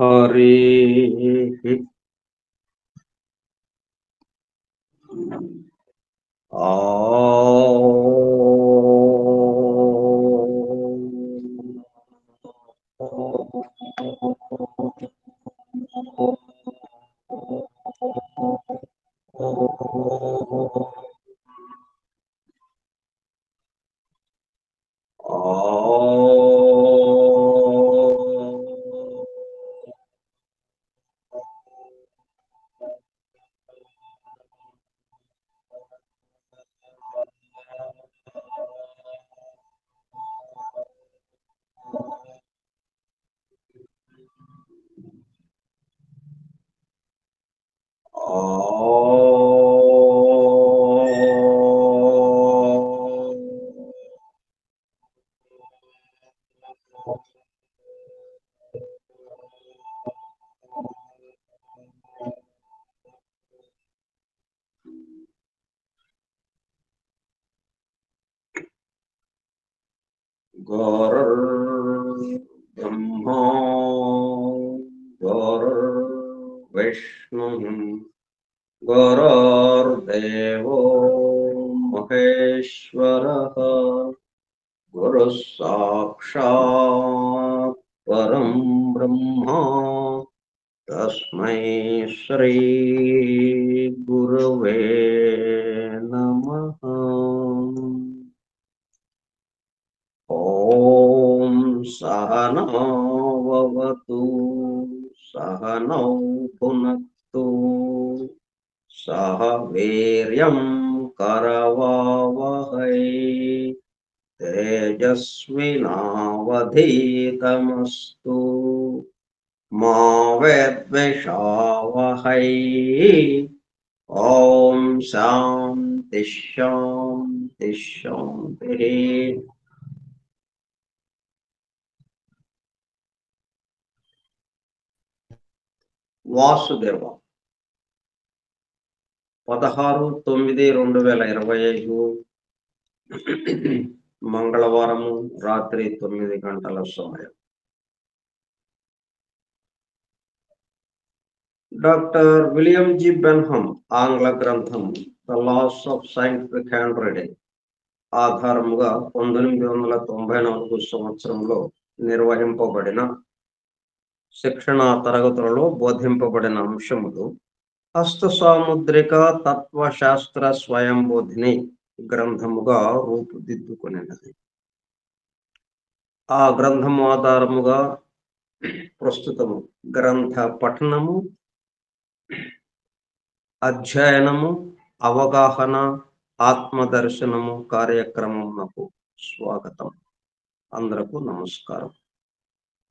హరి ఆ బ్రహ్మా విష్ణు గురుర్దేవో మహేశ్వరః గురుః సాక్షాత్ పరం బ్రహ్మ తస్మై శ్రీ గురవే నమః. ఓం సహనౌ భవతు సహనౌ భునక్తు సహ వీర్యం కరవావహై తేజస్వినావధీతమస్తు మా విద్విషావహై. ఓం శాంతి శాంతి శాంతి. వాసుదేవ 16/9/2025 మంగళవారము రాత్రి 9 గంటల సమయం. డాక్టర్ విలియం జి బెన్హమ్ ఆంగ్ల గ్రంథం the laws of scientific hand writing ఆధారముగా 1994 సంవత్సరంలో నిర్వహింపబడిన శిక్షణా తరగతులలో బోధింపబడిన అంశములు హస్త సాముద్రిక తత్వశాస్త్ర స్వయంబోధిని గ్రంథముగా రూపుదిద్దుకునేది. ఆ గ్రంథము ఆధారముగా ప్రస్తుతము గ్రంథ పఠనము, అధ్యయనము, అవగాహన, ఆత్మదర్శనము కార్యక్రమమునకు స్వాగతం. అందరకు నమస్కారం.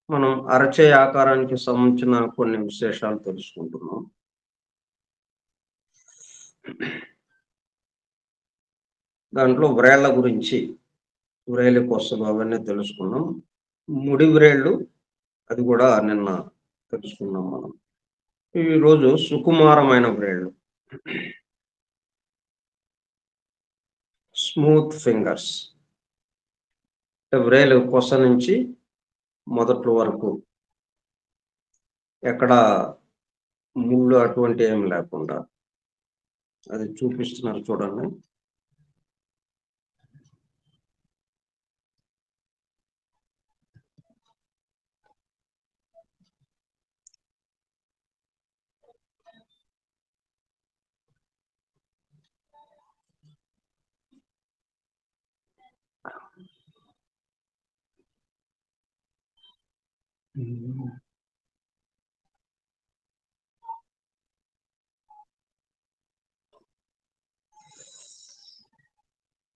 మనం అరచేయ ఆకారానికి సంబంధించిన కొన్ని విశేషాలు తెలుసుకుంటున్నాం. దాంట్లో వ్రేళ్ల గురించి, వ్రేలి కోసం అవన్నీ తెలుసుకున్నాం. ముడి వ్రేళ్ళు అది కూడా నిన్న తెలుసుకున్నాం మనం. ఈరోజు సుకుమారమైన వ్రేళ్ళు, స్మూత్ ఫింగర్స్. వ్రేలు కొస నుంచి మొదట్లో వరకు ఎక్కడ ముళ్ళు అటువంటి ఏం లేకుండా అది చూపిస్తున్నారు చూడండి.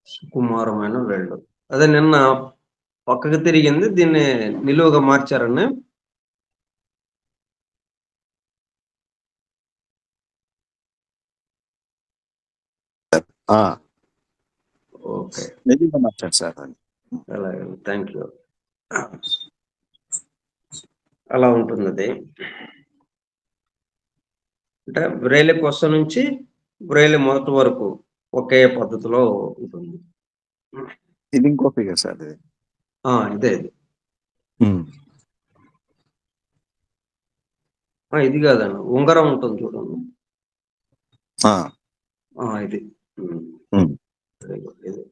సుకుమారమైన వేళ్ళు. అదే నిన్న పక్కకి తిరిగింది, దీన్ని నిలువుగా మార్చారండి. ఓకే, మార్చారు సార్. అలాగే, థ్యాంక్ యూ. అలా ఉంటుంది అది. అంటే వ్రేలి కొస నుంచి వ్రేలి మొదటి వరకు ఒకే పద్ధతిలో ఉంటుంది. ఇది ఇంకో ఫిగర్ సార్. ఇదే ఇది. ఇది కాదండి, ఉంగరం ఉంటుంది చూడండి. ఆ, ఇది ఉమ్, వెరీ గుడ్, ఇది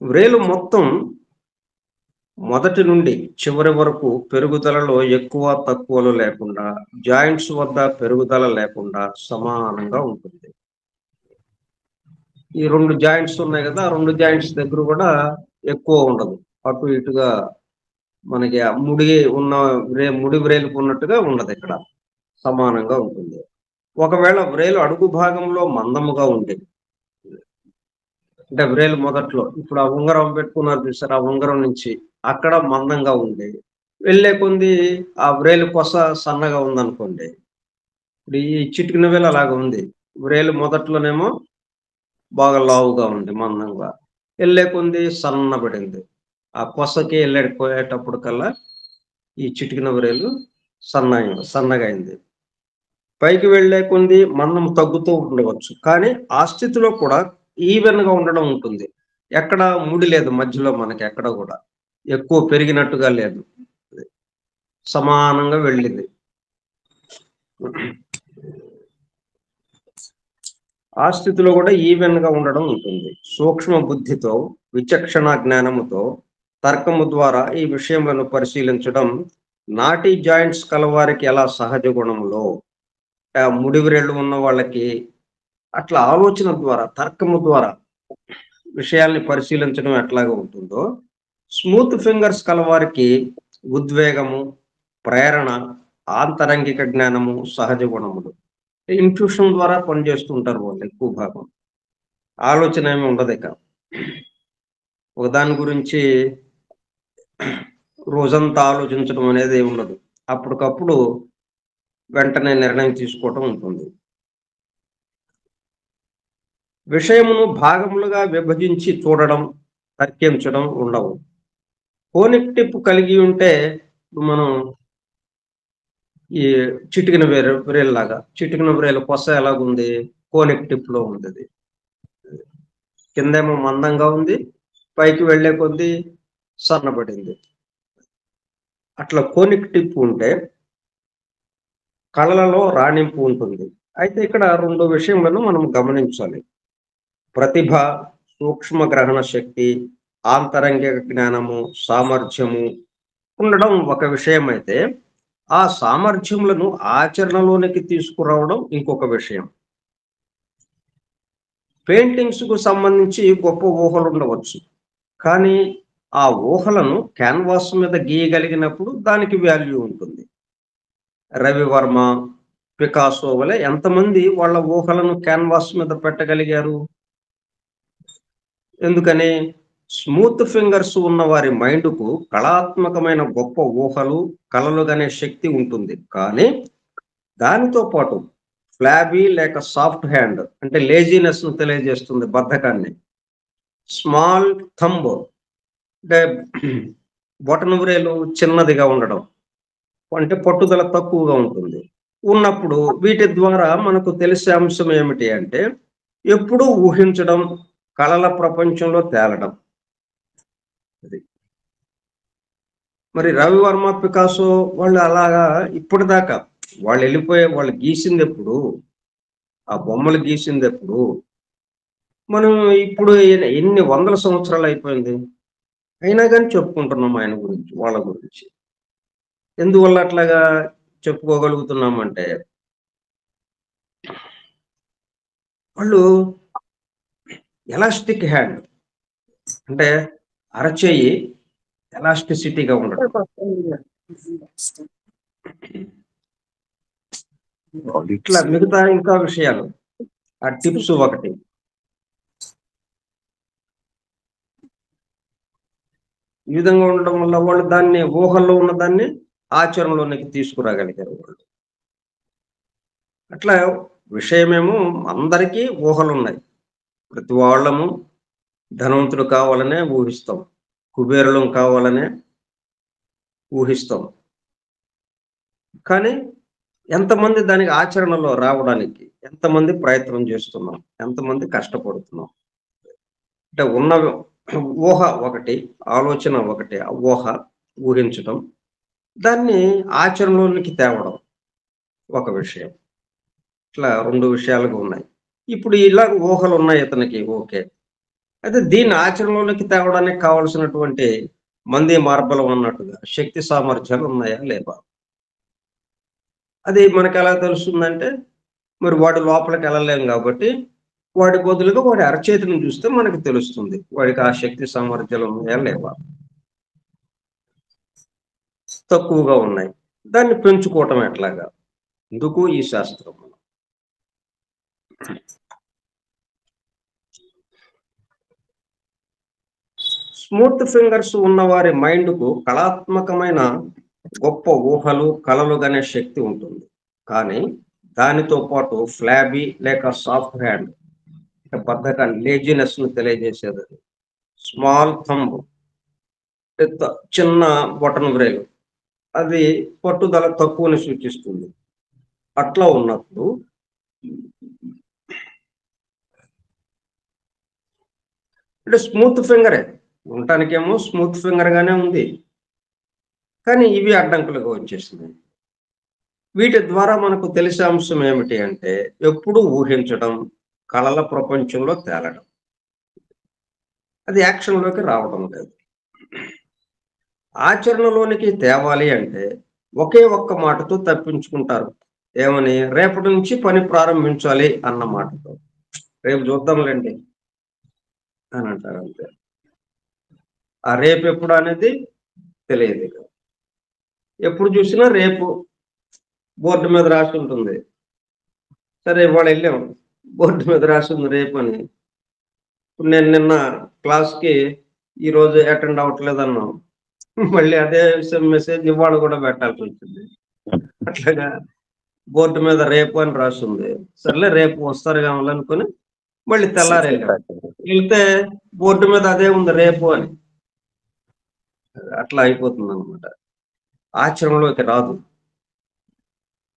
వ్రేలు మొత్తం మొదటి నుండి చివరి వరకు పెరుగుదలలో ఎక్కువ తక్కువలు లేకుండా, జాయింట్స్ వద్ద పెరుగుదల లేకుండా సమానంగా ఉంటుంది. ఈ 2 జాయింట్స్ ఉన్నాయి కదా, ఆ 2 జాయింట్స్ దగ్గర కూడా ఎక్కువ ఉండదు, అటు ఇటుగా మనకి ఆ ముడి ఉన్న ముడి వ్రేలుకు ఉన్నట్టుగా ఉండదు, ఇక్కడ సమానంగా ఉంటుంది. ఒకవేళ వ్రేలు అడుగు భాగంలో మందముగా ఉంది, అంటే వ్రేలు మొదట్లో ఇప్పుడు ఆ ఉంగరం పెట్టుకున్నారు చూసారు, ఆ ఉంగరం నుంచి అక్కడ మందంగా ఉంది, వెళ్ళే కొంది ఆ వ్రేలు కొస సన్నగా ఉందనుకోండి. ఇప్పుడు ఈ చిటికిన వేలు అలాగ ఉంది, వ్రేలు మొదట్లోనేమో బాగా లావుగా ఉంది, మందంగా, వెళ్ళే కొంది సన్నబడింది. ఆ కొసకి పోయేటప్పుడు కల్లా ఈ చిటికిన వ్రేలు సన్నగా అయింది. పైకి వెళ్ళే కొంది మందం తగ్గుతూ ఉండవచ్చు, కానీ ఆ స్థితిలో కూడా ఈవెన్ గా ఉండడం ఉంటుంది. ఎక్కడ ముడి లేదు మధ్యలో, మనకి ఎక్కడ కూడా ఎక్కువ పెరిగినట్టుగా లేదు, సమానంగా వెళ్ళింది. ఆ స్థితిలో కూడా ఈవెన్ గా ఉండడం ఉంటుంది. సూక్ష్మ బుద్ధితో, విచక్షణ జ్ఞానముతో, తర్కము ద్వారా ఈ విషయములను పరిశీలించడం నాటి జాయింట్స్ కలవారికి ఎలా సహజ గుణములో, ముడివిరేళ్ళు ఉన్న వాళ్ళకి అట్లా ఆలోచన ద్వారా, తర్కము ద్వారా విషయాల్ని పరిశీలించడం ఎట్లాగా ఉంటుందో, స్మూత్ ఫింగర్స్ కలవారికి ఉద్వేగము, ప్రేరణ, ఆంతరంగిక జ్ఞానము సహజ గుణములు. ఇన్ట్యూషన్ ద్వారా పనిచేస్తుంటారు వాళ్ళు ఎక్కువ భాగం, ఆలోచన ఏమి ఉండదు. ఇక ఒకదాని గురించి రోజంతా ఆలోచించడం అనేది ఏమి ఉండదు, అప్పటికప్పుడు వెంటనే నిర్ణయం తీసుకోవటం ఉంటుంది. విషయమును భాగములుగా విభజించి చూడడం, తర్కించడం ఉండవు. కోనిక్ టిప్ కలిగి ఉంటే మనం ఈ చిటికిన వ్రేలులాగా, చిటికిన వ్రేలు కొస ఎలాగుంది, కోనిక్ టిప్ లో ఉంది. అది కిందేమో మందంగా ఉంది, పైకి వెళ్లే కొద్దీ సన్నబడింది. అట్లా కోనిక్ టిప్ ఉంటే కళలలో రాణింపు ఉంటుంది. అయితే ఇక్కడ 2 విషయములను మనం గమనించాలి. ప్రతిభ, సూక్ష్మ గ్రహణ శక్తి, ఆంతరంగిక జ్ఞానము, సామర్థ్యము ఉండడం ఒక విషయం అయితే, ఆ సామర్థ్యములను ఆచరణలోనికి తీసుకురావడం ఇంకొక విషయం. పెయింటింగ్స్ కు సంబంధించి గొప్ప ఊహలు ఉండవచ్చు, కానీ ఆ ఊహలను క్యాన్వాస్ మీద గీయగలిగినప్పుడు దానికి వాల్యూ ఉంటుంది. రవివర్మ, పికాసో వలె ఎంతమంది వాళ్ళ ఊహలను క్యాన్వాస్ మీద పెట్టగలిగారు? ఎందుకని? స్మూత్ ఫింగర్స్ ఉన్న వారి మైండ్కు కళాత్మకమైన గొప్ప ఊహలు, కలలు గనే శక్తి ఉంటుంది. కానీ దానితో పాటు ఫ్లాబీ లేక సాఫ్ట్ హ్యాండ్ అంటే లేజినెస్ ను తెలియజేస్తుంది, బద్ధకాన్ని. స్మాల్ థంబ్ అంటే బొటన వ్రేలు చిన్నదిగా ఉండడం, అంటే పట్టుదల తక్కువగా ఉంటుంది. ఉన్నప్పుడు వీటి ద్వారా మనకు తెలిసే అంశం ఏమిటి అంటే, ఎప్పుడూ ఊహించడం, కళల ప్రపంచంలో తేలడం. అది మరి రవివర్మ, పికాసో వాళ్ళు అలాగా ఇప్పటిదాకా వాళ్ళు గీసింది ఎప్పుడు, ఆ బొమ్మలు గీసింది ఎప్పుడు, మనం ఇప్పుడు ఎన్ని వందల సంవత్సరాలు అయిపోయింది, అయినా కానీ చెప్పుకుంటున్నాం ఆయన గురించి, వాళ్ళ గురించి. ఎందువల్ల అట్లాగా చెప్పుకోగలుగుతున్నామంటే, వాళ్ళు ఎలాస్టిక్ హ్యాండ్, అంటే అరచేయి ఎలాస్టిసిటీగా ఉండడం. ఇట్లా మిగతా ఇంకా విషయాలు, ఆ టిప్స్ ఒకటి. ఈ విధంగా ఉండడం వల్ల వాళ్ళు దాన్ని, ఊహల్లో ఉన్న దాన్ని ఆచరణలోనికి తీసుకురాగలిగారు వాళ్ళు. అట్లా విషయమేమో అందరికీ ఊహలు ఉన్నాయి. ప్రతి వాళ్ళము ధనవంతుడు కావాలనే ఊహిస్తాం, కుబేరులం కావాలనే ఊహిస్తాం. కానీ ఎంతమంది దానికి ఆచరణలో రావడానికి ఎంతమంది ప్రయత్నం చేస్తున్నాం, ఎంతమంది కష్టపడుతున్నాం. అంటే ఉన్న ఊహ ఒకటి, ఆలోచన ఒకటి, ఊహించటం. దాన్ని ఆచరణలోనికి తేవడం ఒక విషయం. ఇట్లా 2 విషయాలుగా ఉన్నాయి. ఇప్పుడు ఇలా ఊహలున్నాయి ఇతనికి ఓకే. అయితే దీన్ని ఆచరణలోకి తేవడానికి కావాల్సినటువంటి మంది మార్బలం అన్నట్టుగా శక్తి సామర్థ్యాలు ఉన్నాయా? లేవా? అది మనకెలా తెలుస్తుందంటే, మరి వాడి లోపలికెళ్ళలేం గాబట్టి, వాడి బదులుగా వాడి అరచేతిని జూస్తే మనకు తెలుస్తుంది. వాడికి ఆ శక్తి సామర్థ్యాలు ఉన్నాయా? లేవా? తక్కువగా ఉన్నాయి. దాన్ని పెంచుకోవటం ఎట్లాగా? ఇందుకు ఈ శాస్త్రం. స్మూత్ ఫింగర్స్ ఉన్నవారి మైండ్‌కు కళాత్మకమైన గొప్ప ఊహలు, కలలు గనే శక్తి ఉంటుంది. కానీ దానితో పాటు ఫ్లాబీ లేక సాఫ్ట్ హ్యాండ్ అంటే బద్ధకాన్ని, లేజినెస్‌ని తెలియజేసేదది. స్మాల్ థంబ్ చిన్న బొటన వ్రేలు. అది పట్టుదల తక్కువని సూచిస్తుంది. అట్లా ఉన్నప్పుడు అంటే స్మూత్ ఫింగరే. ఉండటానికేమో స్మూత్ ఫింగర్‌గానే ఉంది. కానీ ఇవి అడ్డంకులుగా వచ్చేసినాయి. వీటి ద్వారా మనకు తెలిసే అంశం ఏమిటి అంటే, ఎప్పుడూ ఊహించడం, కలల ప్రపంచంలో తేలడం. అది యాక్షన్‌లోకి రావడం లేదు. ఆచరణలోనికి తేవాలి అంటే, ఒకే ఒక్క మాటతో తప్పించుకుంటారు. ఏమని? రేపటి నుంచి పని ప్రారంభించాలి అన్న మాటతో. రేపు చూద్దాంలెండి అని అంటారు అంతే. ఆ రేపెప్పుడు అనేది తెలియదిక. ఎప్పుడు చూసినా రేపు బోర్డ్ మీద రాసుంటుంది. సరే ఇవాళ ఎళ్ళాం. బోర్డ్ మీద రాసుంది రేపని. ఇప్పుడు నేను నిన్న క్లాస్‌కి ఈరోజు అటెండ్ అవ్వట్లేదన్నాం. మళ్ళీ అదే మెసేజ్ ఇవాళ కూడా పెట్టాల్సొచ్చింది. అట్లాగా బోర్డ్ మీద రేపు అని రాసుంది. సర్లే రేపు వస్తారు కావాలనుకుని మళ్ళీ తెల్లారెళ్ళాం. ఎళ్తే బోర్డ్ మీద అదే ఉంది రేపు అని. అట్లా అయిపోతుందనమాట. ఆచరణలోకి రాదు.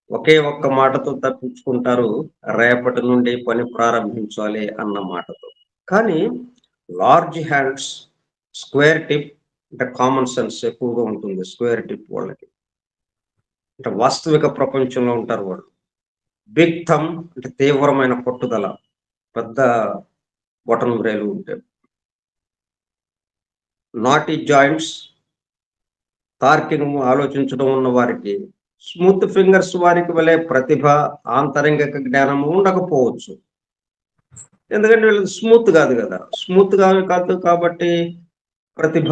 ఒకే ఒక్క మాటతో తప్పించుకుంటారు. రేపటి నుండి పని ప్రారంభించాలి అన్న మాటతో. కానీ లార్జ్ హ్యాండ్స్, స్క్వేర్ టిప్ అంటే కామన్ సెన్స్ ఎక్కువగా ఉంటుంది స్క్వేర్ టిప్ వాళ్ళకి. అంటే వాస్తవిక ప్రపంచంలో ఉంటారు వాళ్ళు. బిగ్ థంబ్ అంటే తీవ్రమైన పట్టుదల. పెద్ద బొటనవేలు ఉంటాయి. నాటీ జాయింట్స్ తార్కికము ఆలోచించడం ఉన్న వారికి స్మూత్ ఫింగర్స్ వారికి వలె ప్రతిభ, ఆంతరంగిక జ్ఞానము ఉండకపోవచ్చు. ఎందుకంటే వీళ్ళది స్మూత్ కాదు కదా! స్మూత్ కాదు కాబట్టి ప్రతిభ,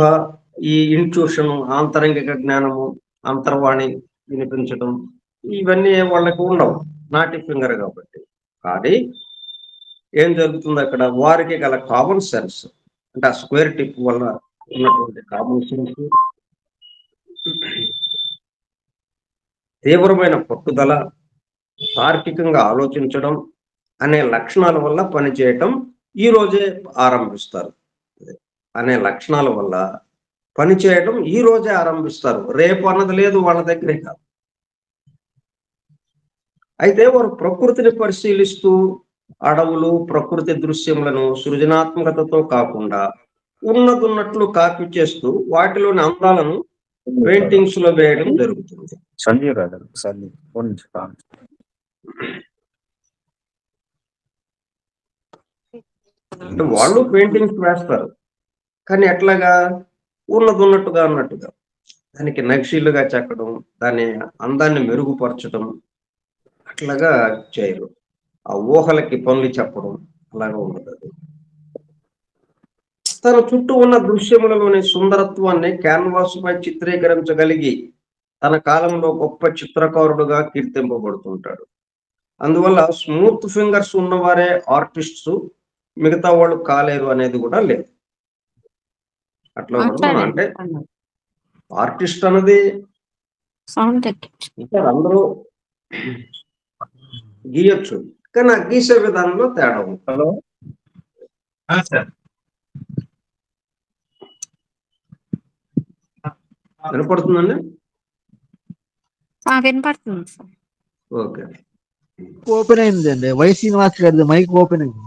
ఈ ఇంట్యూషన్, ఆంతరంగిక జ్ఞానము, అంతర్వాణి వినిపించడం ఇవన్నీ వాళ్ళకి ఉండవు. నాటి ఫింగర్ కాబట్టి. కానీ ఏం జరుగుతుందక్కడ? వారికి గల కామన్ సెన్స్ అంటే ఆ స్క్వేర్ టిప్ వల్ల ఉన్నటువంటి కామన్ సెన్స్, తీవ్రమైన పట్టుదల, తార్కికంగా ఆలోచించడం అనే లక్షణాల వల్ల పనిచేయటం ఈ రోజే ఆరంభిస్తారు. అనే లక్షణాల వల్ల పనిచేయడం ఈ రోజే ఆరంభిస్తారు. రేపు అన్నది లేదు వాళ్ళ దగ్గర ఇక. అయితే వారు ప్రకృతిని పరిశీలిస్తూ అడవులు, ప్రకృతి దృశ్యములను సృజనాత్మకతతో కాకుండా ఉన్నదున్నట్లు కాపీ చేస్తూ వాటిలోని అందాలను పెయింటింగ్స్‌లో వేయడం జరుగుతుంది. సంజీవ్ రాజు ఒకసారి ఫోన్ నుంచి కాల్. అంటే వాళ్ళు పెయింటింగ్స్ వేస్తారు. కానీ ఎట్లాగా? ఉన్నదున్నట్టుగా అన్నట్టుగా. దానికి నక్షీలుగా చెక్కడం, దాని అందాన్ని మెరుగుపరచడం అట్లాగా చేయరు. ఆ ఊహలకి పనులు చెప్పడం అలాగా ఉండదది. తన చుట్టూ ఉన్న దృశ్యములలోని సుందరత్వాన్ని క్యాన్వాస్‌పై చిత్రీకరించగలిగి, తన కాలంలో గొప్ప చిత్రకారుడుగా కీర్తింపబడుతుంటాడు. అందువల్ల స్మూత్ ఫింగర్స్ ఉన్నవారే ఆర్టిస్ట్సు, మిగతా వాళ్ళు కాలేరు అనేది కూడా లేదు. అట్లా కూడా మనం అంటే ఆర్టిస్ట్ అన్నది సౌండ్ ఉంటారు అందరూ గీయొచ్చు. కానీ ఆ గీసే విధానంలో తేడా ఉంది. హలో సార్ వినపడుతుందండి? వినపడుతుంది సార్. ఓకే. ఓపెన్ అయిందండి. వై శ్రీనివాస్ గారిది మైక్ ఓపెన్ అయింది.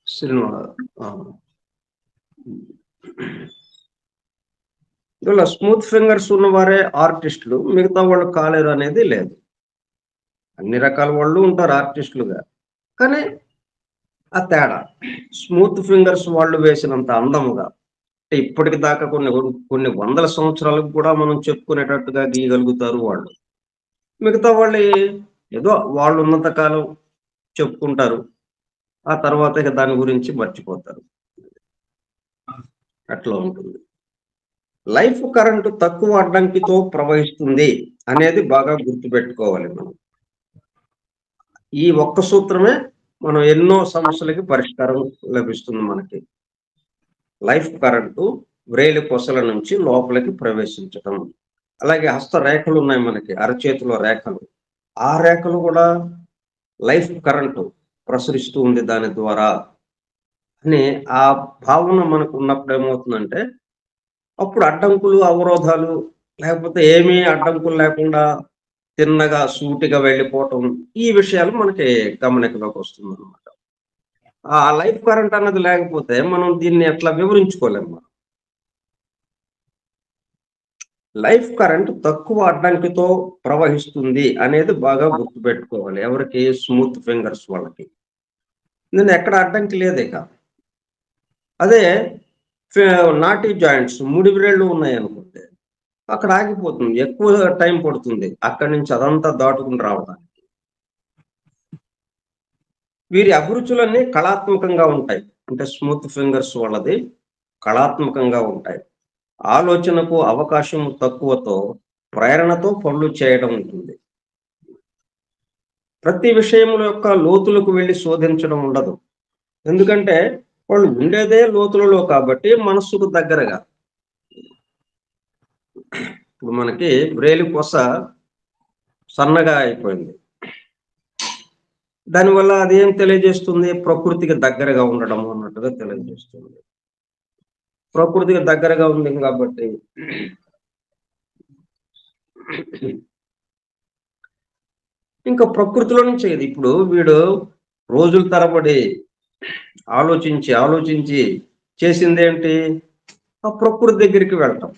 సినిమా ఇలా స్మూత్ ఫింగర్స్ ఉన్నవారే ఆర్టిస్టులు, మిగతా వాళ్ళు కాలేరు అనేది లేదు. అన్ని రకాల వాళ్ళు ఉంటారు ఆర్టిస్టులుగా. కానీ ఆ తేడా స్మూత్ ఫింగర్స్ వాళ్ళు వేసినంత అందముగా, అంటే ఇప్పటికి దాకా కొన్ని వందల సంవత్సరాలకు కూడా మనం చెప్పుకునేటట్టుగా గీయగలుగుతారు వాళ్ళు. మిగతా వాళ్ళు ఏదో వాళ్ళు ఉన్నంత కాలం చెప్పుకుంటారు. ఆ తర్వాత ఇక దాని గురించి మర్చిపోతారు. అట్లా ఉంటుంది. లైఫ్ కరెంటు తక్కువ అడ్డంకితో ప్రవహిస్తుంది అనేది బాగా గుర్తుపెట్టుకోవాలి మనం. ఈ ఒక్క సూత్రమే మనం ఎన్నో సమస్యలకి పరిష్కారం లభిస్తుంది మనకి. లైఫ్ కరెంటు వ్రేలి కొసల నుంచి లోపలికి ప్రవేశించటం. అలాగే హస్త రేఖలు ఉన్నాయి మనకి, అరచేతిలో రేఖలు. ఆ రేఖలు కూడా లైఫ్ కరెంటు ప్రసరిస్తూ ఉంది దాని ద్వారా అని ఆ భావన మనకు ఉన్నప్పుడు ఏమవుతుందంటే, అప్పుడు అడ్డంకులు, అవరోధాలు లేకపోతే ఏమీ అడ్డంకులు లేకుండా తిన్నగా సూటిగా వెళ్ళిపోవటం, ఈ విషయాలు మనకి గమనికలోకి వస్తుందన్నమాట. ఆ లైఫ్ కరెంట్ అన్నది లేకపోతే మనం దీన్ని ఎట్లా వివరించుకోలేము మనం. లైఫ్ కరెంట్ తక్కువ అడ్డంకితో ప్రవహిస్తుంది అనేది బాగా గుర్తుపెట్టుకోవాలి. ఎవరికి? స్మూత్ ఫింగర్స్ వాళ్ళకి. నేను ఎక్కడ అడ్డంకి లేదు ఇక. అదే నాటీ జాయింట్స్, ముడి వ్రేళ్ళు ఉన్నాయి అనుకుంటే అక్కడ ఆగిపోతుంది, ఎక్కువ టైం పడుతుంది అక్కడి నుంచి అదంతా దాటుకుని రావడానికి. వీరి అభిరుచులన్నీ కళాత్మకంగా ఉంటాయి. అంటే స్మూత్ ఫింగర్స్ వాళ్ళది కళాత్మకంగా ఉంటాయి. ఆలోచనకు అవకాశం తక్కువతో ప్రేరణతో పనులు చేయడం ఉంటుంది. ప్రతి విషయముల యొక్క లోతులకు వెళ్ళి శోధించడం ఉండదు. ఎందుకంటే వాళ్ళు ఉండేదే లోతులలో కాబట్టి మనస్సుకు దగ్గరగా. ఇప్పుడు మనకి వ్రేలి కొస సన్నగా అయిపోయింది. దానివల్ల అది ఏం తెలియజేస్తుంది? ప్రకృతికి దగ్గరగా ఉండడం అన్నట్టుగా తెలియజేస్తుంది. ప్రకృతికి దగ్గరగా ఉంది కాబట్టి ఇంకా ప్రకృతిలో నుంచి ఇప్పుడు వీడు రోజుల తరబడి ఆలోచించి చేసిందేంటి? ఆ ప్రకృతి దగ్గరికి వెళ్ళటం.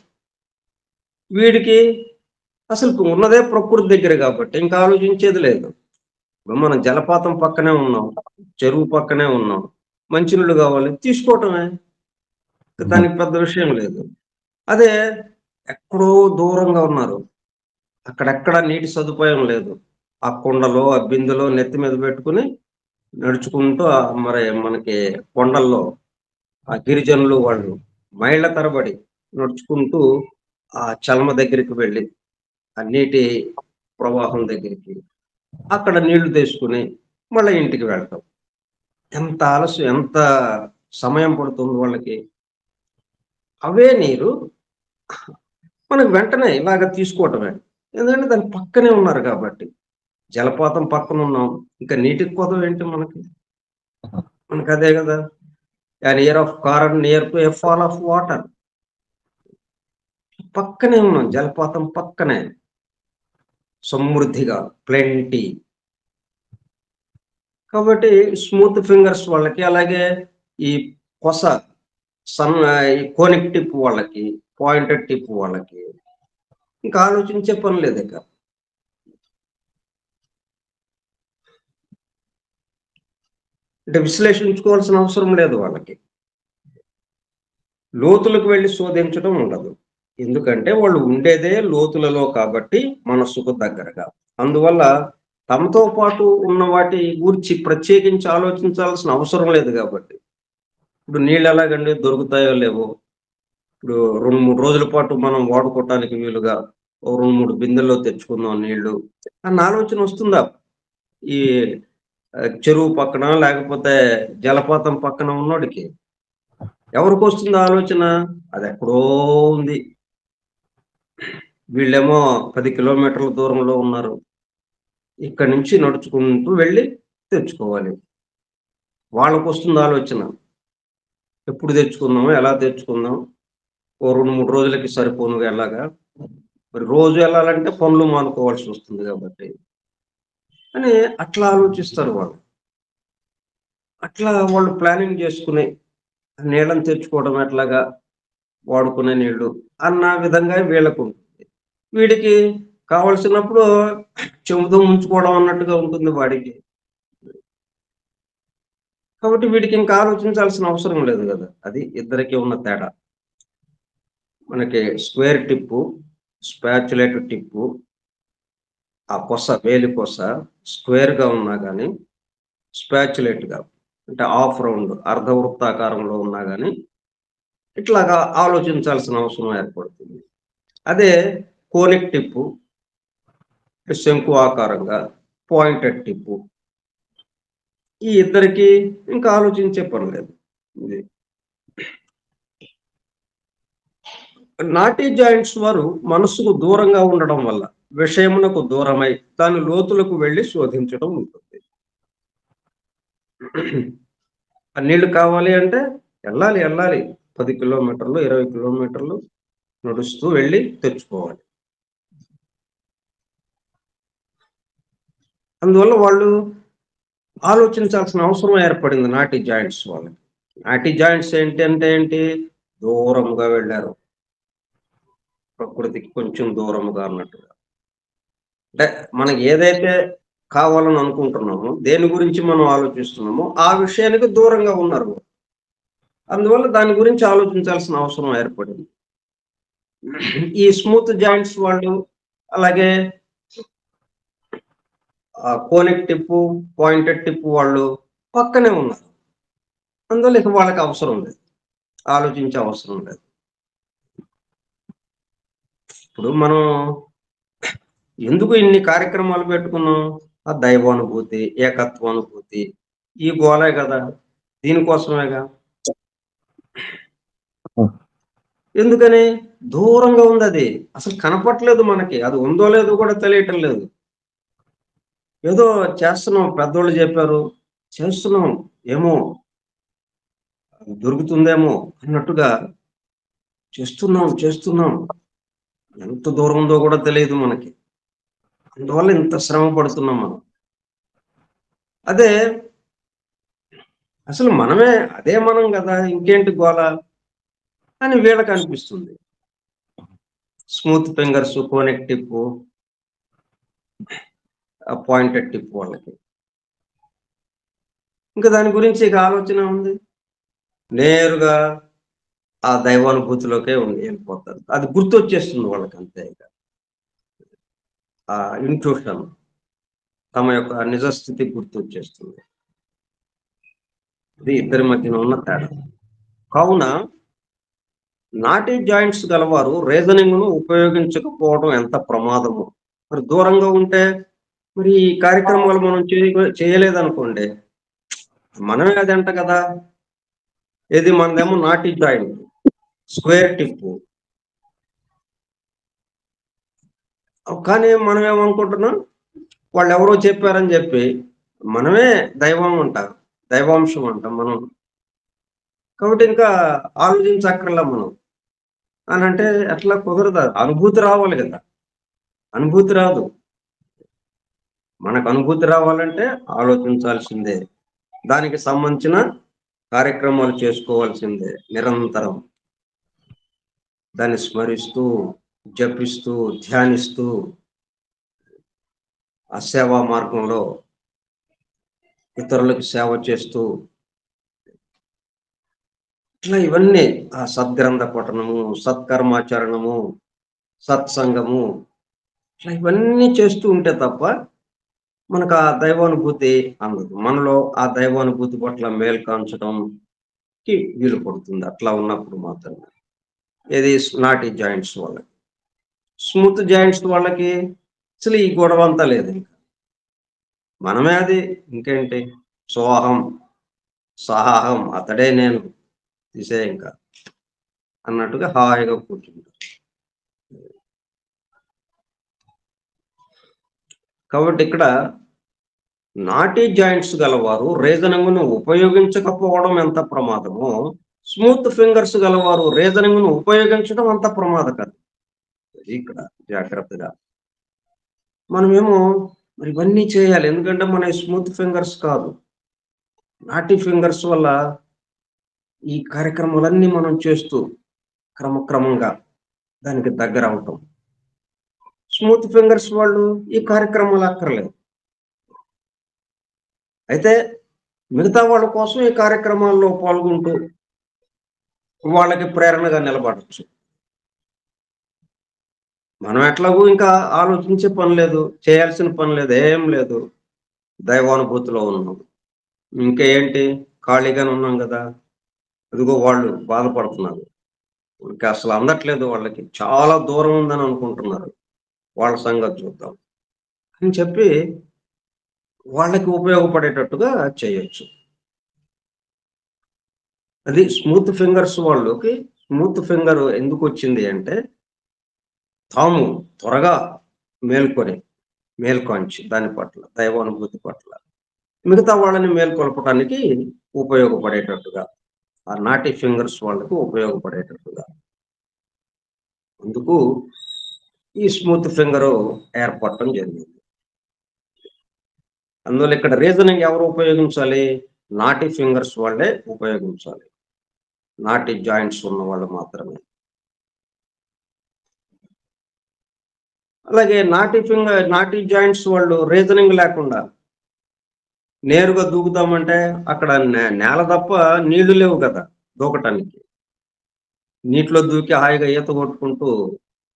వీడికి అసలు ఉన్నదే ప్రకృతి దగ్గర కాబట్టి ఇంకా ఆలోచించేది లేదు. ఇప్పుడు మనం జలపాతం పక్కనే ఉన్నాం, చెరువు పక్కనే ఉన్నాం, మంచినీళ్ళు కావాలి, తీసుకోవటమే. దానికి పెద్ద విషయం లేదు. అదే ఎక్కడో దూరంగా ఉన్నారు, అక్కడెక్కడ నీటి సదుపాయం లేదు, ఆ కొండలో ఆ బిందెలో నెత్తి మీద పెట్టుకుని నడుచుకుంటూ మరి మనకి కొండల్లో ఆ గిరిజనులు వాళ్ళు మైళ్ళ తరబడి నడుచుకుంటూ ఆ చలమ దగ్గరికి వెళ్ళి ఆ నీటి ప్రవాహం దగ్గరికి అక్కడ నీళ్లు తీసుకుని మళ్ళీ ఇంటికి వెళ్తాం. ఎంత ఆలస్యం, ఎంత సమయం పడుతుంది వాళ్ళకి. అవే నీరు మనకు వెంటనే ఇలాగ తీసుకోవటమే. ఎందుకంటే దాని పక్కనే ఉన్నారు కాబట్టి. జలపాతం పక్కన ఉన్నాం, ఇంకా నీటికి కొదవ ఏంటి మనకి? మనకు అదే కదా. an ear of corn near to a fall of water. పక్కనే ఉన్నాం, జలపాతం పక్కనే, సమృద్ధిగా ప్లెంటీ. కాబట్టి స్మూత్ ఫింగర్స్ వాళ్ళకి, అలాగే ఈ కొస ఈ కోనిక్ టిప్ వాళ్ళకి, పాయింటెడ్ టిప్ వాళ్ళకి ఇంకా ఆలోచించే పని లేదు ఇక. అంటే విశ్లేషించుకోవాల్సిన అవసరం లేదు వాళ్ళకి. లోతులకు వెళ్ళి శోధించడం ఉండదు. ఎందుకంటే వాళ్ళు ఉండేదే లోతులలో కాబట్టి మనస్సుకు దగ్గరగా. అందువల్ల తమతో పాటు ఉన్న వాటి గురించి ప్రత్యేకించి ఆలోచించాల్సిన అవసరం లేదు కాబట్టి. ఇప్పుడు నీళ్ళు ఎలాగండి దొరుకుతాయో లేవో, ఇప్పుడు 2-3 రోజుల పాటు మనం వాడుకోవటానికి వీలుగా 2-3 బిందెల్లో తెచ్చుకుందాం నీళ్లు అన్న ఆలోచన వస్తుందా? ఈ చెరువు పక్కన లేకపోతే జలపాతం పక్కన ఉన్నోడికి ఎవరికి వస్తుంది ఆలోచన? అది ఎక్కడో ఉంది. వీళ్ళేమో 10 కిలోమీటర్ల దూరంలో ఉన్నారు, ఇక్కడి నుంచి నడుచుకుంటూ వెళ్ళి తెచ్చుకోవాలి. వాళ్ళకు వస్తుంది ఆలోచన, ఎప్పుడు తెచ్చుకుందాము, ఎలా తెచ్చుకుందాం, 2-3 రోజులకి సరిపోను ఎలాగా, మరి రోజు వెళ్ళాలంటే పనులు మానుకోవాల్సి వస్తుంది కాబట్టి అని అట్లా ఆలోచిస్తారు వాళ్ళు. అట్లా వాళ్ళు ప్లానింగ్ చేసుకుని నీళ్ళని తెచ్చుకోవడం ఎట్లాగా, వాడుకునే నీళ్లు అన్న విధంగా వీళ్ళకు ఉంటుంది. వీడికి కావలసినప్పుడు చెబుతూ ఉంచుకోవడం అన్నట్టుగా ఉంటుంది వాడికి. కాబట్టి వీడికి ఇంకా ఆలోచించాల్సిన అవసరం లేదు కదా. అది ఇద్దరికి ఉన్న తేడా. మనకి స్క్వేర్ టిప్పు, స్పాచులేట్ టిప్పు, ఆ కొస వేలి కొస స్క్వేర్గా ఉన్నా కానీ స్పాచులేట్గా అంటే హాఫ్ రౌండ్ అర్ధవృత్తాకారంలో ఉన్నా కానీ ఇట్లాగా ఆలోచించాల్సిన అవసరం ఏర్పడుతుంది. అదే కోనిక్ టిప్పు శంకు ఆకారంగా పాయింటెడ్ టిప్పు ఈ ఇద్దరికి ఇంకా ఆలోచించే పని లేదు. ఇది నాటీ జాయింట్స్ వారు మనస్సుకు దూరంగా ఉండడం వల్ల విషయమునకు దూరమై దాని లోతులకు వెళ్ళి శోధించడం ఉంటుంది. నీళ్లు కావాలి అంటే వెళ్ళాలి 10 కిలోమీటర్లు 20 కిలోమీటర్లు నడుస్తూ వెళ్ళి తెచ్చుకోవాలి. అందువల్ల వాళ్ళు ఆలోచించాల్సిన అవసరం ఏర్పడింది నాటీ జాయింట్స్ వాళ్ళకి. నాటీ జాయింట్స్ ఏంటి దూరంగా వెళ్ళారు, ప్రకృతికి కొంచెం దూరంగా అన్నట్టుగా. అంటే మనకి ఏదైతే కావాలని అనుకుంటున్నామో, దేని గురించి మనం ఆలోచిస్తున్నామో ఆ విషయానికి దూరంగా ఉన్నారు. అందువల్ల దాని గురించి ఆలోచించాల్సిన అవసరం ఏర్పడింది. ఈ స్మూత్ జాయింట్స్ వాళ్ళు అలాగే కోనిక్ టిప్పు పాయింటెడ్ టిప్పు వాళ్ళు పక్కనే ఉన్నారు. అందువల్ల ఇక వాళ్ళకి అవసరం లేదు, ఆలోచించే అవసరం లేదు. ఇప్పుడు మనం ఎందుకు ఇన్ని కార్యక్రమాలు పెట్టుకున్నాం? ఆ దైవానుభూతి, ఏకత్వానుభూతి ఈ గోలే కదా, దీనికోసమేగా. ఎందుకని? దూరంగా ఉంది, అది అసలు కనపట్లేదు మనకి. అది ఉందో లేదో కూడా తెలియటం లేదు. ఏదో చేస్తున్నాం, పెద్దోళ్ళు చెప్పారు చేస్తున్నాం, ఏమో దొరుకుతుందేమో అన్నట్టుగా చేస్తున్నాం. ఎంత దూరం ఉందో కూడా తెలియదు మనకి. అందువల్ల ఇంత శ్రమ పడుతున్నాం మనం. అదే అసలు మనమే, అదే మనం కదా, ఇంకేంటి గోల అని వీళ్ళకి అనిపిస్తుంది. Smooth fingers, conic tip, pointed tip వాళ్ళకి ఇంకా దాని గురించి ఇక ఆలోచన ఉంది, నేరుగా ఆ దైవానుభూతిలోకే వెళ్ళిపోతారు. అది గుర్తొచ్చేస్తుంది వాళ్ళకి అంతే. ఇక ఆ ఇంట్యూషన్, తమ యొక్క నిజస్థితి గుర్తొచ్చేస్తుంది. ఇది ఇద్దరి మధ్యన ఉన్న తేడా. కావున నాటీ జాయింట్స్ గలవారు రీజనింగ్ ను ఉపయోగించకపోవడం ఎంత ప్రమాదము. మరి దూరంగా ఉంటే మరి ఈ కార్యక్రమాలు మనం చేయలేదనుకోండి, మనమే అదంట కదా. ఇది మనదేమో నాటీ జాయింట్, స్క్వేర్ టిప్పు. కానీ మనం ఏమనుకుంటున్నాం, వాళ్ళు ఎవరో చెప్పారని చెప్పి మనమే దైవాంశం అంటాం మనం. కాబట్టి ఇంకా ఆలోచించక్కర్లా మనం అని అంటే అట్లా కుదరదు. అనుభూతి రావాలి కదా, అనుభూతి రాదు. మనకు అనుభూతి రావాలంటే ఆలోచించాల్సిందే, దానికి సంబంధించిన కార్యక్రమాలు చేసుకోవాల్సిందే. నిరంతరం దాన్ని స్మరిస్తూ, జపిస్తూ, ధ్యానిస్తూ ఆ సేవా మార్గంలో ఇతరులకు సేవ చేస్తూ ఇట్లా ఇవన్నీ ఆ సద్గ్రంథ పఠనము, సత్కర్మాచరణము, సత్సంగము, ఇట్లా ఇవన్నీ చేస్తూ ఉంటే తప్ప మనకు ఆ దైవానుభూతి అందదు. మనలో ఆ దైవానుభూతి పట్ల మేలు కాంచడంకి వీలు పడుతుంది అట్లా ఉన్నప్పుడు మాత్రమే. ఇది నాటీ జాయింట్స్ వాళ్ళకి. స్మూత్ జాయింట్స్ వాళ్ళకి అసలు ఈ గొడవ అంతా లేదు. ఇంకా మనమే అది, ఇంకేంటి, సోహం సహాహం అతడే నేను, తీసే ఇంకా అన్నట్టుగా హాయిగా కూర్చుంటారు. కాబట్టి ఇక్కడ నాటీ జాయింట్స్ గలవారు రీజనింగ్ను ఉపయోగించకపోవడం ఎంత ప్రమాదమో, స్మూత్ ఫింగర్స్ గలవారు రీజనింగ్ను ఉపయోగించడం అంత ప్రమాదకరం. ఇక్కడ జాగ్రత్తగా మనమేమో మరి ఇవన్నీ చేయాలి, ఎందుకంటే మన స్మూత్ ఫింగర్స్ కాదు, నాటీ ఫింగర్స్ వల్ల ఈ కార్యక్రమాలన్నీ మనం చేస్తూ క్రమక్రమంగా దానికి దగ్గర అవటం. స్మూత్ ఫింగర్స్ వాళ్ళు ఈ కార్యక్రమాలు అక్కర్లేదు. అయితే మిగతా వాళ్ళ కోసం ఈ కార్యక్రమాల్లో పాల్గొంటూ వాళ్ళకి ప్రేరణగా నిలబడచ్చు. మనం ఎట్లాగూ ఇంకా ఆలోచించే పని లేదు, చేయాల్సిన పని లేదు, ఏం లేదు. దైవానుభూతిలో ఉన్నాం. ఇంకేంటి, ఖాళీగానే ఉన్నాం కదా. అదిగో వాళ్ళు బాధపడుతున్నారు. ఇంకా అసలు అందట్లేదు, వాళ్ళకి చాలా దూరం ఉందని అనుకుంటున్నారు. వాళ్ళ సంగతి చూద్దాం అని చెప్పి వాళ్ళకి ఉపయోగపడేటట్టుగా చేయొచ్చు. అది స్మూత్ ఫింగర్స్ వాళ్ళకి. స్మూత్ ఫింగర్ ఎందుకు వచ్చింది అంటే, తాము త్వరగా మేల్కొంచి దాని పట్ల, దైవానుభూతి పట్ల మిగతా వాళ్ళని మేల్కొల్పడానికి ఉపయోగపడేటట్టుగా, ఆ నాటి ఫింగర్స్ వాళ్ళకు ఉపయోగపడేటట్టుగా అందుకు ఈ స్మూత్ ఫింగర్ ఏర్పడటం జరిగింది. అందువల్ల ఇక్కడ రీజనింగ్ ఎవరు ఉపయోగించాలి? నాటి ఫింగర్స్ వాళ్ళే ఉపయోగించాలి. నాటి జాయింట్స్ ఉన్న వాళ్ళు మాత్రమే. అలాగే నాటి జాయింట్స్ వాళ్ళు రీజనింగ్ లేకుండా నేరుగా దూకుతామంటే అక్కడ నేల తప్ప నీళ్లు లేవు కదా దూకటానికి. నీటిలో దూకి హాయిగా ఈత కొట్టుకుంటూ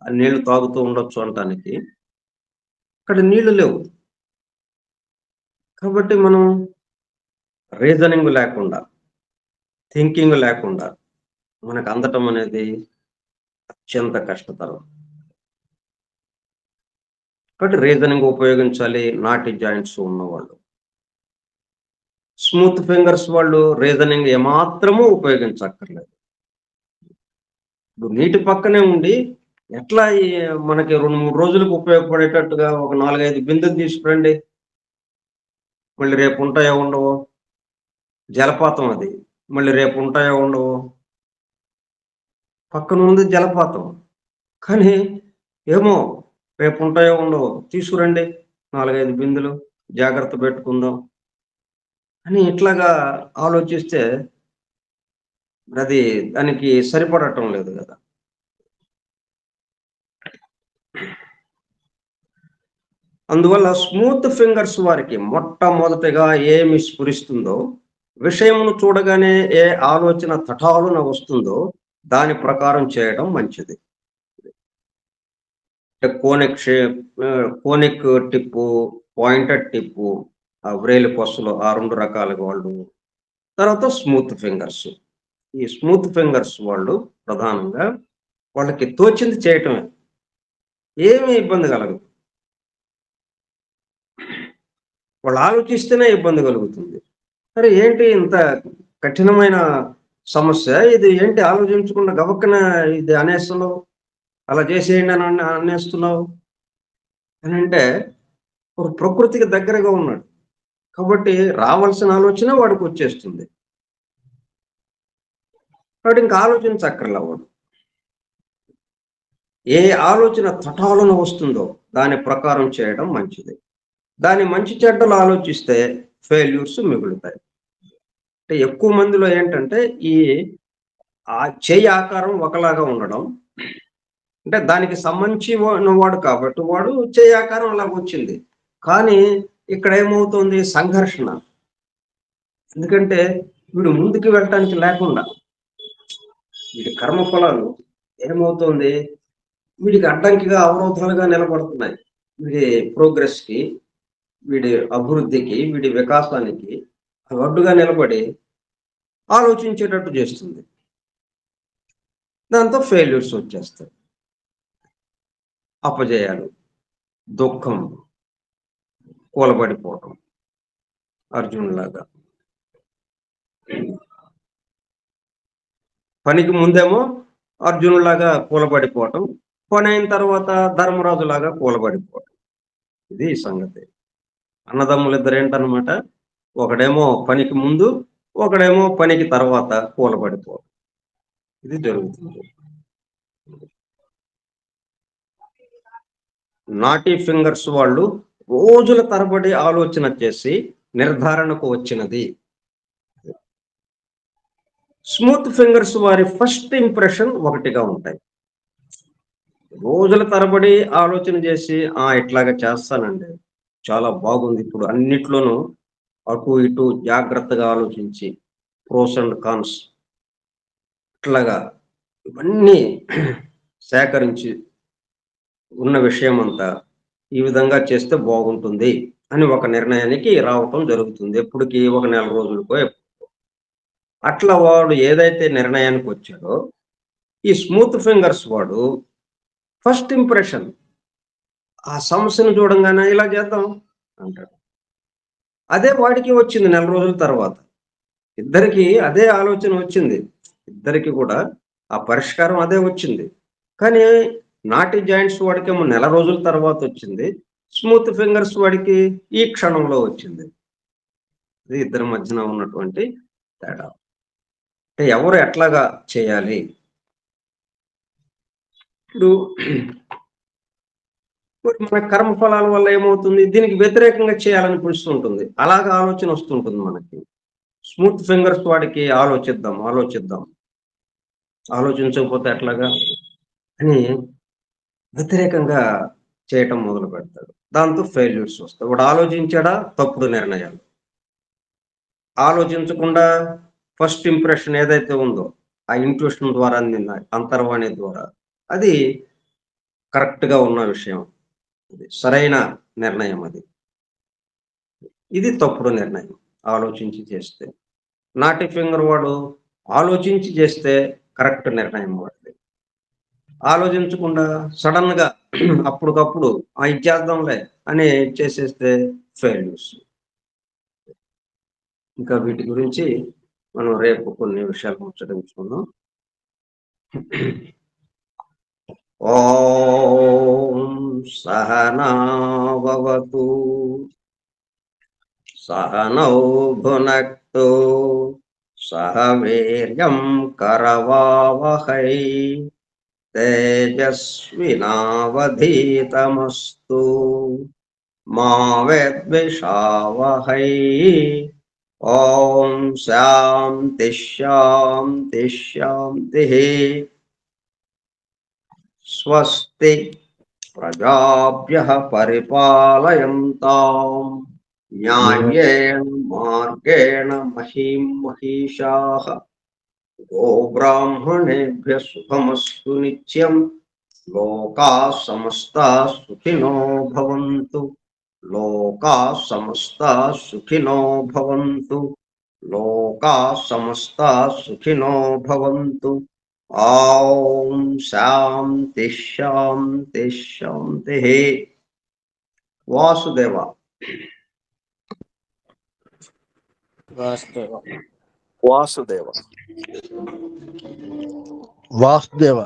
ఆ నీళ్లు తాగుతూ ఉండొచ్చు అనటానికి అక్కడ నీళ్లు లేవు. కాబట్టి మనం రీజనింగ్ లేకుండా, థింకింగ్ లేకుండా మనకు అందటం అనేది అత్యంత కష్టతరం. కాబట్టి రీజనింగ్ ఉపయోగించాలి నాటి జాయింట్స్ ఉన్నవాళ్ళు. స్మూత్ ఫింగర్స్ వాళ్ళు రీజనింగ్ ఏమాత్రమూ ఉపయోగించక్కర్లేదు. ఇప్పుడు నీటి పక్కనే ఉండి ఎట్లా మనకి 2-3 రోజులకు ఉపయోగపడేటట్టుగా ఒక 4-5 బిందెలు తీసుకురండి, మళ్ళీ రేపు ఉంటాయో ఉండవో. జలపాతం అది, మళ్ళీ రేపు ఉంటాయో ఉండవో. పక్కన ఉంది జలపాతం, కానీ ఏమో రేపు ఉంటాయో ఉండవో. తీసుకురండి 4-5 బిందెలు, జాగ్రత్త పెట్టుకుందాం అని ఇట్లాగా ఆలోచిస్తే అది దానికి సరిపడటం లేదు కదా. అందువల్ల స్మూత్ ఫింగర్స్ వారికి మొట్టమొదటిగా ఏమి స్ఫురిస్తుందో, విషయమును చూడగానే ఏ ఆలోచన తటాలున వస్తుందో దాని ప్రకారం చేయడం మంచిది. కోనిక్ టిప్పు, పాయింటెడ్ టిప్పు, ఆ వ్రేలు కొసలు, ఆ 2 రకాలుగా వాళ్ళు. తర్వాత స్మూత్ ఫింగర్స్. ఈ స్మూత్ ఫింగర్స్ వాళ్ళు ప్రధానంగా వాళ్ళకి తోచింది చేయటమే, ఏమీ ఇబ్బంది కలగదు. వాళ్ళు ఆలోచిస్తేనే ఇబ్బంది కలుగుతుంది. సరే ఏంటి ఇంత కఠినమైన సమస్య ఇది, ఏంటి ఆలోచించకుండా గబక్కన ఇది అనేస్తున్నావు, అలా చేసేయండి అని అనేస్తున్నావు అని అంటే, ఒక ప్రకృతికి దగ్గరగా ఉన్నాడు కాబట్టి రావాల్సిన ఆలోచన వాడికి వచ్చేస్తుంది. కాబట్టి ఇంకా ఆలోచించక్కర్లా వాడు. ఏ ఆలోచన తటాలను వస్తుందో దాని ప్రకారం చేయడం మంచిది. దాని మంచి చెడ్డలు ఆలోచిస్తే ఫెయిల్యూర్స్ మిగులుతాయి. అంటే ఎక్కువ మందిలో ఏంటంటే ఆ చేయి ఆకారం ఒకలాగా ఉండడం, అంటే దానికి సంబంధించిన వాడు కాబట్టి వాడు చేయి ఆకారం అలాగ వచ్చింది. కానీ ఇక్కడ ఏమవుతుంది, సంఘర్షణ. ఎందుకంటే వీడు ముందుకు వెళ్ళటానికి లేకుండా, వీడి కర్మఫలాలు ఏమవుతుంది, వీడికి అడ్డంకిగా అవరోధాలుగా నిలబడుతున్నాయి. వీడి ప్రోగ్రెస్కి, వీడి అభివృద్ధికి, వీడి వికాసానికి అడ్డుగా నిలబడి ఆలోచించేటట్టు చేస్తుంది. దాంతో ఫెయిల్యూర్స్ వచ్చేస్తాయి, అపజయాలు, దుఃఖం, కూలబడిపోవటం. అర్జునులాగా పనికి ముందేమో అర్జునులాగా కూలబడిపోవటం, పని అయిన తర్వాత ధర్మరాజులాగా కూలబడిపోవటం. ఇది సంగతి. అన్నదమ్ములు ఇద్దరు ఏంటన్నమాట, ఒకడేమో పనికి ముందు, ఒకడేమో పనికి తర్వాత కూలబడిపోవటం. ఇది జరుగుతుంది. నాటీ ఫింగర్స్ వాళ్ళు రోజుల తరబడి ఆలోచన చేసి నిర్ధారణకు వచ్చినది. స్మూత్ ఫింగర్స్ వారి ఫస్ట్ ఇంప్రెషన్ ఒకటిగా ఉంటాయి. రోజుల తరబడి ఆలోచన చేసి ఇట్లాగా చేస్తానండి, చాలా బాగుంది, ఇప్పుడు అన్నిట్లోనూ అటు ఇటు జాగ్రత్తగా ఆలోచించి ప్రోస్ అండ్ కాన్స్ ఇట్లాగా ఇవన్నీ సేకరించి ఉన్న విషయం అంతా ఈ విధంగా చేస్తే బాగుంటుంది అని ఒక నిర్ణయానికి రావటం జరుగుతుంది. ఎప్పటికి ఒక నెల రోజులకో అట్లా వాడు ఏదైతే నిర్ణయానికి వచ్చాడో ఈ స్మూత్ ఫింగర్స్ వాడు ఫస్ట్ ఇంప్రెషన్ ఆ సమస్యను చూడంగానే ఇలా చేద్దాం అంటాడు. అదే వాడికి వచ్చింది నెల రోజుల తర్వాత. ఇద్దరికి అదే ఆలోచన వచ్చింది, ఇద్దరికి కూడా ఆ పరిష్కారం అదే వచ్చింది. కానీ నాటి జాయింట్స్ వాడికేమో నెల రోజుల తర్వాత వచ్చింది, స్మూత్ ఫింగర్స్ వాడికి ఈ క్షణంలో వచ్చింది. ఇది ఇద్దరి మధ్యన ఉన్నటువంటి తేడా. అంటే ఎవరు ఎట్లాగా చేయాలి. ఇప్పుడు మన కర్మఫలాల వల్ల ఏమవుతుంది, దీనికి వ్యతిరేకంగా చేయాలనిపిస్తూ ఉంటుంది, అలాగా ఆలోచన వస్తుంటుంది మనకి. స్మూత్ ఫింగర్స్ వాడికి ఆలోచిద్దాం ఆలోచించకపోతే ఎట్లాగా అని వ్యతిరేకంగా చేయటం మొదలు పెడతాడు. దాంతో ఫెయిల్యూర్స్ వస్తాయి. వాడు ఆలోచించాడా, తప్పుడు నిర్ణయాలు. ఆలోచించకుండా ఫస్ట్ ఇంప్రెషన్ ఏదైతే ఉందో ఆ ఇంట్యూషన్ ద్వారా అందిన అంతర్వాణి ద్వారా అది కరెక్ట్గా ఉన్న విషయం, అది సరైన నిర్ణయం. ఇది తప్పుడు నిర్ణయం ఆలోచించి చేస్తే. నాటి ఫింగర్ వాడు ఆలోచించి చేస్తే కరెక్ట్ నిర్ణయం వాడిది. ఆలోచించకుండా సడన్ గా అప్పటికప్పుడు ఇది చేద్దాంలే అని చేసేస్తే ఫెయిల్యూర్స్. ఇంకా వీటి గురించి మనం రేపు కొన్ని విషయాలు ముచ్చటించుకుందాం. ఓం సహనావతు సహనౌ భునక్తు సహ వీర్యం కరవావహై తేజస్వినావధీతమస్తు మా విద్విషావహై. ఓం శాంతి శాంతి శాంతి. స్వస్తి ప్రజాభ్యః పరిపాలయంతాం న్యాయేన మార్గేణ మహీం మహిషాః. గోబ్రాహ్మణేభ్యః శుభమస్తు నిత్యం. లోకాః సమస్తాః సుఖినో భవంతు. లోకాః సమస్తాః సుఖినో భవంతు. లోకాః సమస్తాః సుఖినో భవంతు. ఓం శాంతి శాంతి శాంతి. వాసుదేవ. వాసుదేవ. వాసుదేవ.